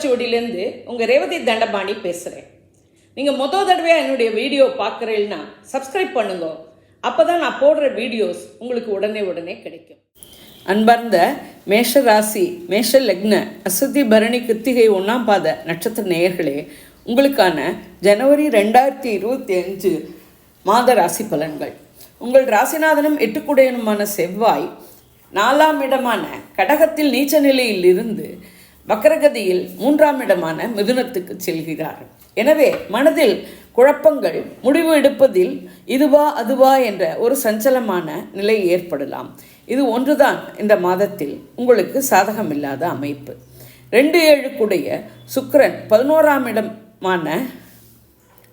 ஓலைச்சுவடியிலேருந்து உங்கள் ரேவதி தண்டபாணி பேசுகிறேன். நீங்கள் தடவையாக என்னுடைய வீடியோ பார்க்குறீங்கன்னா சப்ஸ்கிரைப் பண்ணுங்க. அப்போ தான் நான் போடுற வீடியோஸ் உங்களுக்கு உடனே கிடைக்கும். அன்பார்ந்த மேஷ ராசி, மேஷ லக்ன, அசுத்தி பரணி கிருத்திகை 1ஆம் பாத நட்சத்திர நேயர்களே, உங்களுக்கான ஜனவரி 2025 மாத ராசி பலன்கள். உங்கள் ராசிநாதனும் 8 குடையனுமான செவ்வாய் 4ஆம் இடமான கடகத்தில் நீச்ச நிலையில் இருந்து வக்கரகதியில் 3ஆம் இடமான மிதுனத்துக்கு செல்கிறார். எனவே மனதில் குழப்பங்கள், முடிவு எடுப்பதில் இதுவா அதுவா என்ற ஒரு சஞ்சலமான நிலை ஏற்படலாம். இது ஒன்றுதான் இந்த மாதத்தில் உங்களுக்கு சாதகமில்லாத அமைப்பு. 2-7 கூடைய சுக்கிரன் 11ஆம் இடமான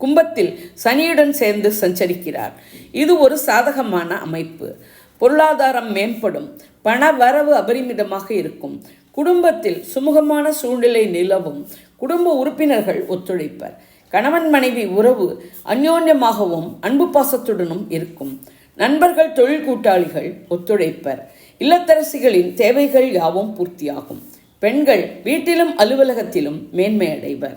கும்பத்தில் சனியுடன் சேர்ந்து சஞ்சரிக்கிறார். இது ஒரு சாதகமான அமைப்பு. பொருளாதாரம் மேம்படும், பண வரவு அபரிமிதமாக இருக்கும், குடும்பத்தில் சுமூகமான சூழ்நிலை நிலவும், குடும்ப உறுப்பினர்கள் ஒத்துழைப்பர், கணவன் மனைவி உறவு அந்யோன்யமாகவும் அன்பு பாசத்துடனும் இருக்கும், நண்பர்கள் தொழில் கூட்டாளிகள் ஒத்துழைப்பர், இல்லத்தரசிகளின் தேவைகள் யாவும் பூர்த்தியாகும், பெண்கள் வீட்டிலும் அலுவலகத்திலும் மேன்மை அடைவர்.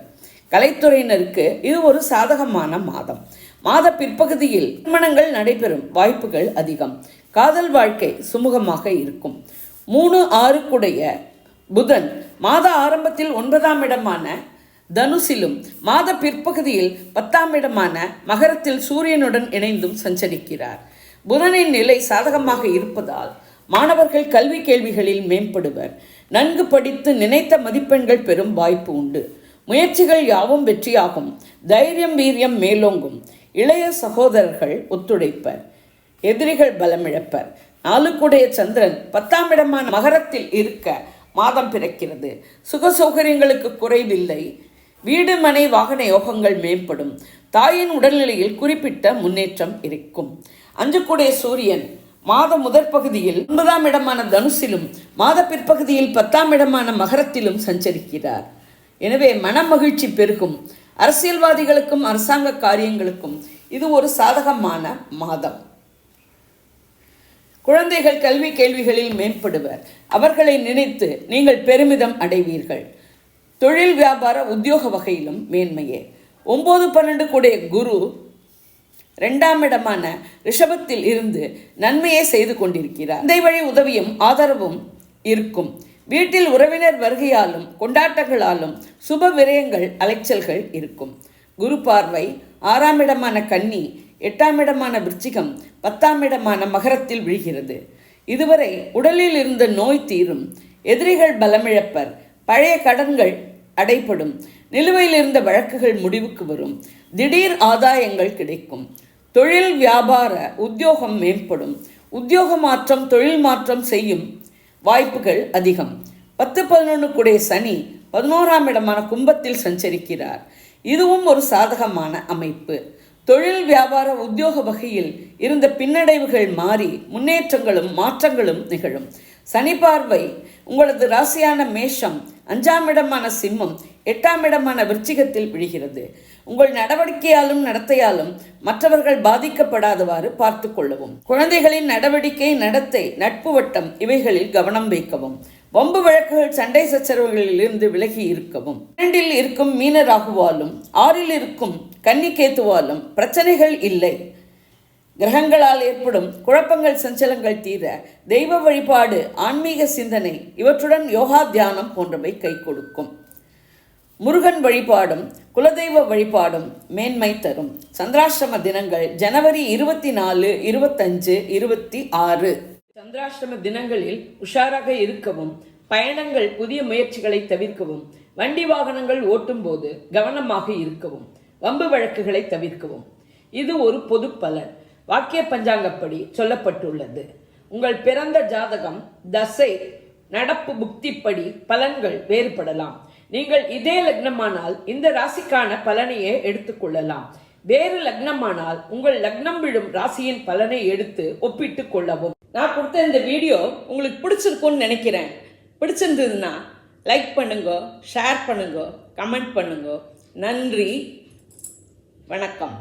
கலைத்துறையினருக்கு இது ஒரு சாதகமான மாதம். மாத பிற்பகுதியில் திருமணங்கள் நடைபெறும் வாய்ப்புகள் அதிகம். காதல் வாழ்க்கை சுமூகமாக இருக்கும். 3-6 கூடைய புதன் மாத ஆரம்பத்தில் 9ஆம் இடமான தனுசிலும் மாத பிற்பகுதியில் 10ஆம் இடமான மகரத்தில் சூரியனுடன் இணைந்தும் சஞ்சரிக்கிறார். புதனின் நிலை சாதகமாக இருப்பதால் மாணவர்கள் கல்வி கேள்விகளில் மேம்படுவர். நன்கு படித்து நினைத்த மதிப்பெண்கள் பெறும் வாய்ப்பு உண்டு. முயற்சிகள் யாவும் வெற்றியாகும். தைரியம் வீரியம் மேலோங்கும். இளைய சகோதரர்கள் ஒத்துழைப்பர். எதிரிகள் பலமிழப்பர். 4 கூடைய சந்திரன் 10ஆம் இடமான மகரத்தில் இருக்க மாதம் பிறக்கிறது. சுக சௌகரியங்களுக்கு குறைவில்லை. வீடு மனை வாகன யோகங்கள் மேம்படும். தாயின் உடல்நிலையில் குறிப்பிட்ட முன்னேற்றம் இருக்கும். 5 கூடைய சூரியன் மாத முதற் பகுதியில் 9ஆம் இடமான தனுசிலும் மாத பிற்பகுதியில் 10ஆம் இடமான மகரத்திலும் சஞ்சரிக்கிறார். எனவே மன மகிழ்ச்சி பெருகும். அரசியல்வாதிகளுக்கும் அரசாங்க காரியங்களுக்கும் இது ஒரு சாதகமான மாதம். குழந்தைகள் கல்வி கேள்விகளில் மேம்படுவர். அவர்களை நினைத்து நீங்கள் பெருமிதம் அடைவீர்கள். தொழில் வியாபார உத்தியோக வகையிலும் மேன்மையே. 9-12 கூடைய குரு 2ஆம் இடமான ரிஷபத்தில் இருந்து நன்மையை செய்து கொண்டிருக்கிறார். தந்தை வழி உதவியும் ஆதரவும் இருக்கும். வீட்டில் உறவினர் வருகையாலும் கொண்டாட்டங்களாலும் சுப விரயங்கள் அலைச்சல்கள் இருக்கும். குரு பார்வை 6ஆம் இடமான கன்னி, 8ஆம் இடமான விருச்சிகம், 10ஆம் இடமான மகரத்தில் விழுகிறது. இதுவரை உடலில் இருந்த நோய் தீரும். எதிரிகள் பலமிழப்பர். பழைய கடன்கள் அடைப்படும். நிலுவையில் இருந்த வழக்குகள் முடிவுக்கு வரும். திடீர் ஆதாயங்கள் கிடைக்கும். தொழில் வியாபார உத்தியோகம் மேம்படும். உத்தியோக மாற்றம், தொழில் மாற்றம் செய்யும் வாய்ப்புகள் அதிகம். 10-11 கூடைய சனி 11ஆம் இடமான கும்பத்தில் சஞ்சரிக்கிறார். இதுவும் ஒரு சாதகமான அமைப்பு. தொழில் வியாபார உத்தியோக வகையில் இருந்த பின்னடைவுகள் மாறி முன்னேற்றங்களும் மாற்றங்களும் நிகழும். சனி பார்வை உங்களது ராசியான மேஷம், 5ஆம் இடமான சிம்மம், 8ஆம் இடமான விருச்சிகத்தில் விழுகிறது. உங்கள் நடவடிக்கையாலும் நடத்தையாலும் மற்றவர்கள் பாதிக்கப்படாதவாறு பார்த்து கொள்ளவும். குழந்தைகளின் நடவடிக்கை, நடத்தை, நட்பு வட்டம் இவைகளில் கவனம் வைக்கவும். வம்பு வழக்குகள், சண்டை சச்சரவுகளில் இருந்து விலகி இருக்கவும். 2இல் இருக்கும் மீன ராகுவாலும் 6இல் இருக்கும் கன்னிகேத்துவாலும் பிரச்சனைகள் இல்லை. கிரகங்களால் ஏற்படும் குழப்பங்கள், சஞ்சலங்கள் தீர தெய்வ வழிபாடு, ஆன்மீக சிந்தனை இவற்றுடன் யோகா தியானம் போன்றவை கை கொடுக்கும். முருகன் வழிபாடும் குலதெய்வ வழிபாடும் மேன்மை தரும். சந்திராஷ்டம தினங்கள் ஜனவரி 24, 25, 26. சந்திராஷ்டம தினங்களில் உஷாராக இருக்கவும், பயணங்கள், புதிய முயற்சிகளை தவிர்க்கவும், வண்டி வாகனங்கள் ஓட்டும் போது கவனமாக இருக்கவும், வம்பு வழக்குகளை தவிர்க்கவும். இது ஒரு பொது பலன். வாக்கிய பஞ்சாங்கப்படி சொல்லப்பட்டுள்ளது. உங்கள் பிறந்த ஜாதகம், தசை, நடப்பு புக்திப்படி பலன்கள் வேறுபடலாம். நீங்கள் இதே லக்னமானால் இந்த ராசிக்கான பலனையே எடுத்துக்கொள்ளலாம். வேறு லக்னமானால் உங்கள் லக்னம் விழும் ராசியின் பலனை எடுத்து ஒப்பிட்டு கொள்ளவும். நான் கொடுத்த இந்த வீடியோ உங்களுக்கு பிடிச்சிருக்கும்னு நினைக்கிறேன். பிடிச்சிருந்ததுன்னா லைக் பண்ணுங்க, ஷேர் பண்ணுங்க, கமெண்ட் பண்ணுங்க. நன்றி, வணக்கம்.